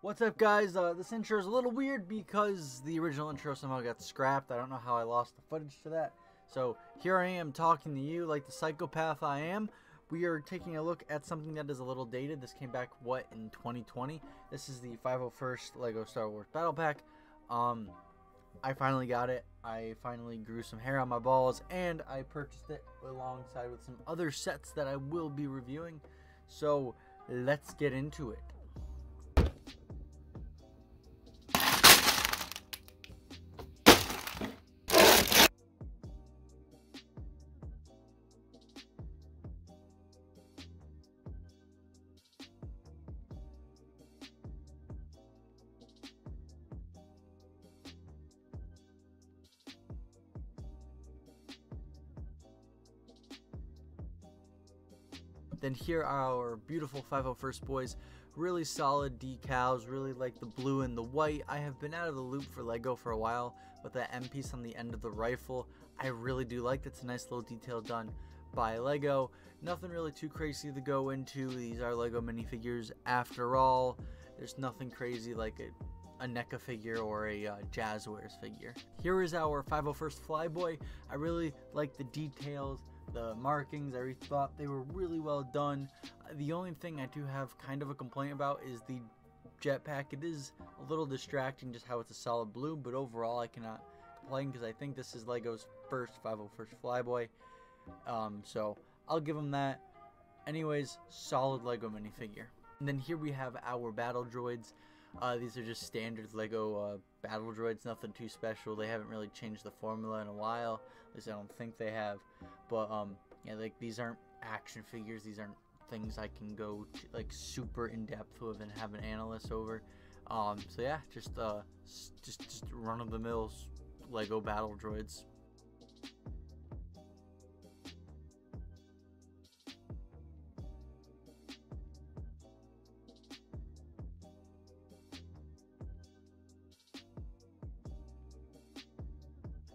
What's up, guys? This intro is a little weird because the original intro somehow got scrapped. I don't know how I lost the footage to that. So here I am talking to you like the psychopath I am. We are taking a look at something that is a little dated. This came back, in 2020? This is the 501st LEGO Star Wars Battle Pack. I finally got it. I finally grew some hair on my balls, and I purchased it alongside with some other sets that I will be reviewing. So let's get into it. Then here are our beautiful 501st boys. Really solid decals, really like the blue and the white. I have been out of the loop for LEGO for a while, but that M piece on the end of the rifle, I really do like. That's a nice little detail done by LEGO. Nothing really too crazy to go into. These are LEGO minifigures after all. There's nothing crazy like a NECA figure or a Jazzwares figure. Here is our 501st Flyboy. I really like the details. The markings, I thought they were really well done. The only thing I do have kind of a complaint about is the jetpack. It is a little distracting just how it's a solid blue, but overall I cannot complain because I think this is LEGO's first 501st Flyboy. So I'll give them that. Anyways, solid LEGO minifigure. And then here we have our battle droids. These are just standard LEGO battle droids, nothing too special. They haven't really changed the formula in a while. At least I don't think they have. But yeah, like these aren't action figures. These aren't things I can go to, like super in depth with and have an analyst over. So yeah, just run of the mill LEGO battle droids.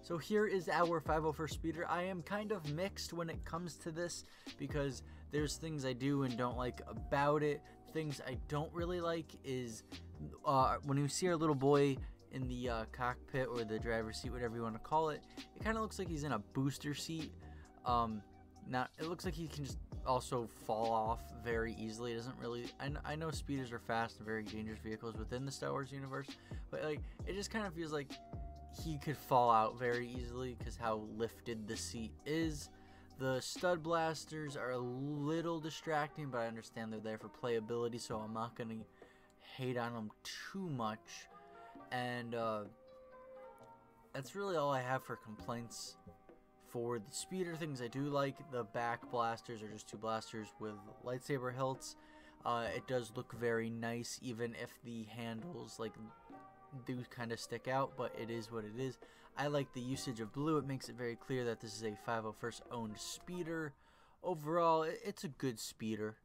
So here is our 501st Speeder. I am kind of mixed when it comes to this because there's things I do and don't like about it. Things I don't really like is when you see our little boy in the cockpit or the driver's seat, whatever you want to call it, it kind of looks like he's in a booster seat. It looks like he can just also fall off very easily. It doesn't really, I know speeders are fast and very dangerous vehicles within the Star Wars universe, but like it just kind of feels like he could fall out very easily because how lifted the seat is. The stud blasters are a little distracting, but I understand they're there for playability, so I'm not going to hate on them too much. And that's really all I have for complaints for the speeder. Things I do like, the back blasters are just two blasters with lightsaber hilts. It does look very nice, even if the handles do kind of stick out, but it is what it is. I like the usage of blue. It makes it very clear that this is a 501st owned speeder. Overall, it's a good speeder.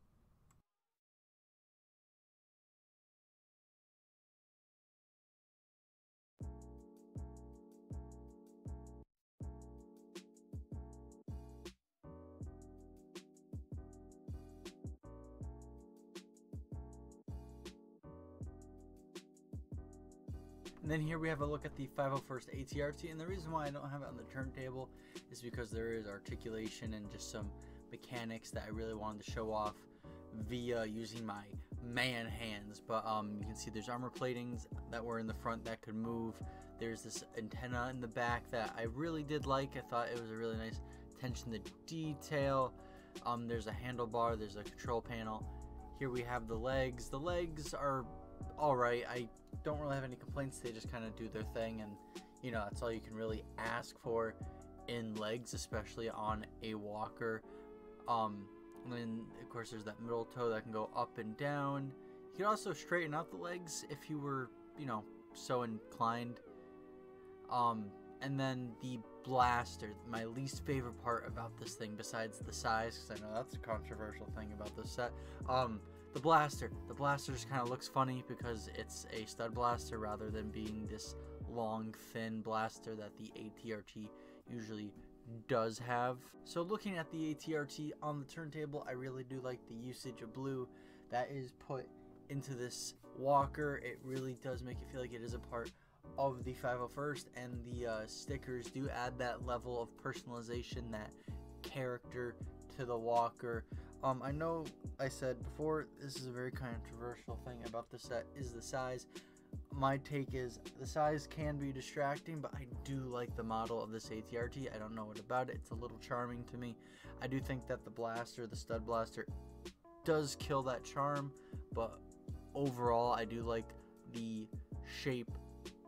And then here we have a look at the 501st ATRT, and the reason why I don't have it on the turntable is because there is articulation and just some mechanics that I really wanted to show off via using my man hands. But you can see there's armor platings that were in the front that could move. There's this antenna in the back that I really did like. I thought it was a really nice attention to detail. There's a handlebar, there's a control panel. Here we have the legs. The legs are alright. I don't really have any complaints. They just kind of do their thing, and you know, that's all you can really ask for in legs, especially on a walker. And then of course there's that middle toe that can go up and down. You can also straighten out the legs if you were, you know, so inclined. And then the blaster, my least favorite part about this thing besides the size, because I know that's a controversial thing about this set. The blaster just kind of looks funny because it's a stud blaster rather than being this long thin blaster that the ATRT usually does have. So looking at the ATRT on the turntable, I really do like the usage of blue that is put into this walker. It really does make you feel like it is a part of the 501st, and the stickers do add that level of personalization, that character to the walker. I know I said before, this is a very controversial thing about the set, is the size. My take is the size can be distracting, but I do like the model of this ATRT. I don't know what about it. It's a little charming to me. I do think that the blaster, the stud blaster, does kill that charm, but overall I do like the shape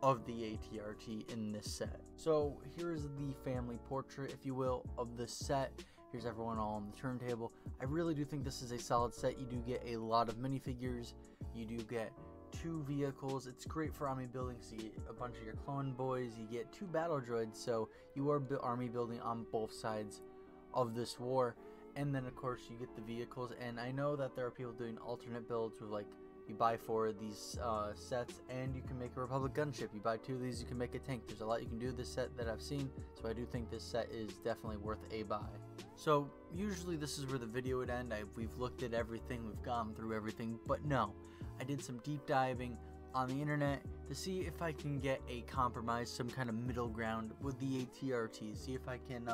of the ATRT in this set. So here's the family portrait, if you will, of the set. Here's everyone all on the turntable. I really do think this is a solid set. You do get a lot of minifigures. You do get 2 vehicles. It's great for army building, so you get a bunch of your clone boys. You get 2 battle droids, so you are army building on both sides of this war. And then of course you get the vehicles, and I know that there are people doing alternate builds with, like, you buy 4 of these sets and you can make a Republic gunship. You buy 2 of these, you can make a tank. There's a lot you can do with this set that I've seen, so I do think this set is definitely worth a buy. So usually this is where the video would end. We've looked at everything, we've gone through everything, but no, I did some deep diving on the internet to see if I can get a compromise, some kind of middle ground with the ATRT. See if I can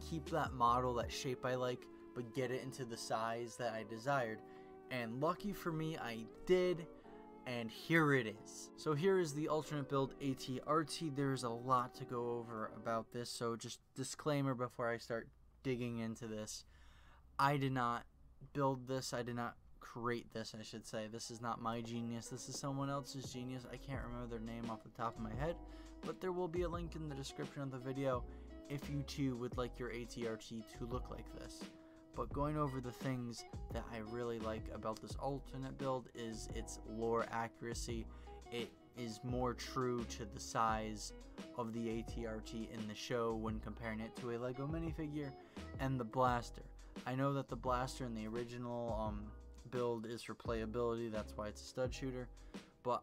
keep that model, that shape I like, but get it into the size that I desired. And lucky for me, I did, and here it is. So here is the alternate build ATRT. There's a lot to go over about this, so just disclaimer before I start digging into this. I did not build this, I did not create this, I should say. This is not my genius, this is someone else's genius. I can't remember their name off the top of my head, but there will be a link in the description of the video if you too would like your ATRT to look like this. But going over the things that I really like about this alternate build is its lore accuracy. It is more true to the size of the ATRT in the show when comparing it to a Lego minifigure. And the blaster. I know that the blaster in the original build is for playability, that's why it's a stud shooter. But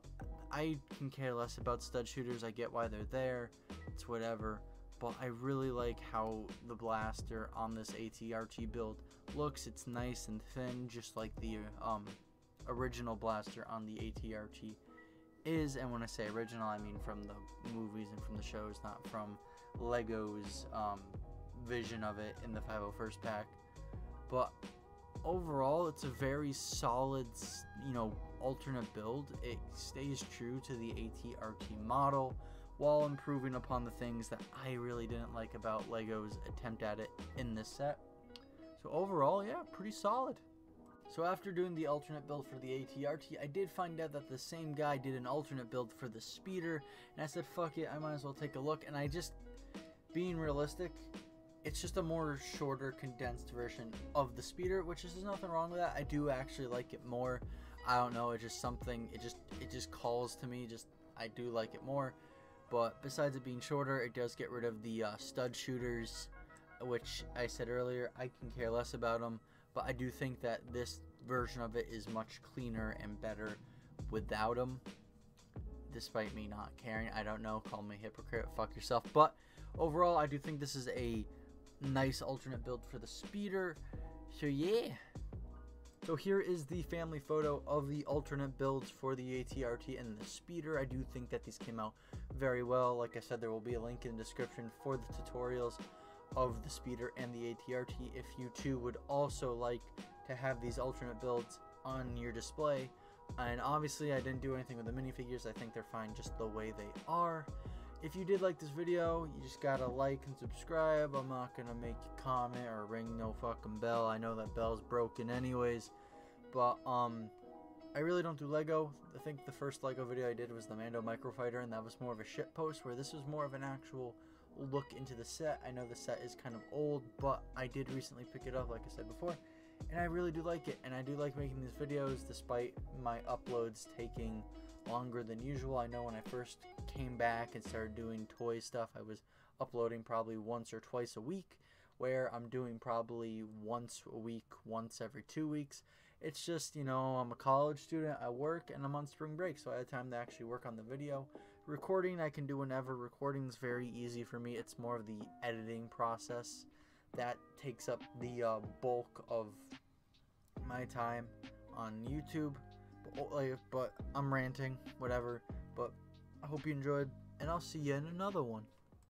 I can care less about stud shooters, I get why they're there, it's whatever. But I really like how the blaster on this ATRT build looks. It's nice and thin, just like the original blaster on the ATRT is. And when I say original, I mean from the movies and from the shows, not from Lego's vision of it in the 501st pack. But overall, it's a very solid, alternate build. It stays true to the ATRT model, while improving upon the things that I really didn't like about Lego's attempt at it in this set. So overall, yeah, pretty solid. So after doing the alternate build for the ATRT, I did find out that the same guy did an alternate build for the Speeder, and I said, fuck it, I might as well take a look. And I just, being realistic, it's just a more shorter, condensed version of the Speeder, which is, there's nothing wrong with that. I do actually like it more. I don't know, it's just something, it just calls to me, I do like it more. But besides it being shorter, it does get rid of the stud shooters, which I said earlier, I can care less about them. But I do think that this version of it is much cleaner and better without them, despite me not caring. I don't know, call me a hypocrite, fuck yourself. But overall, I do think this is a nice alternate build for the Speeder. So yeah. So here is the family photo of the alternate builds for the ATRT and the Speeder. I do think that these came out very well. Like I said, there will be a link in the description for the tutorials of the Speeder and the ATRT if you too would also like to have these alternate builds on your display. And obviously I didn't do anything with the minifigures. I think they're fine just the way they are. If you did like this video, you just gotta like and subscribe. I'm not gonna make you comment or ring no fucking bell. I know that bell's broken anyways. But I really don't do Lego. I think the first Lego video I did was the Mando Microfighter, and that was more of a shit post, where this was more of an actual look into the set. I know the set is kind of old, but I did recently pick it up, like I said before, and I really do like it. And I do like making these videos despite my uploads taking longer than usual. I know when I first came back and started doing toy stuff, I was uploading probably once or twice a week, where I'm doing probably once a week, once every 2 weeks. It's just, I'm a college student, I work, and I'm on spring break, so I had time to actually work on the video. Recording, I can do whenever. Recording's very easy for me. It's more of the editing process that takes up the bulk of my time on YouTube. but I'm ranting, whatever. But I hope you enjoyed, and I'll see you in another one.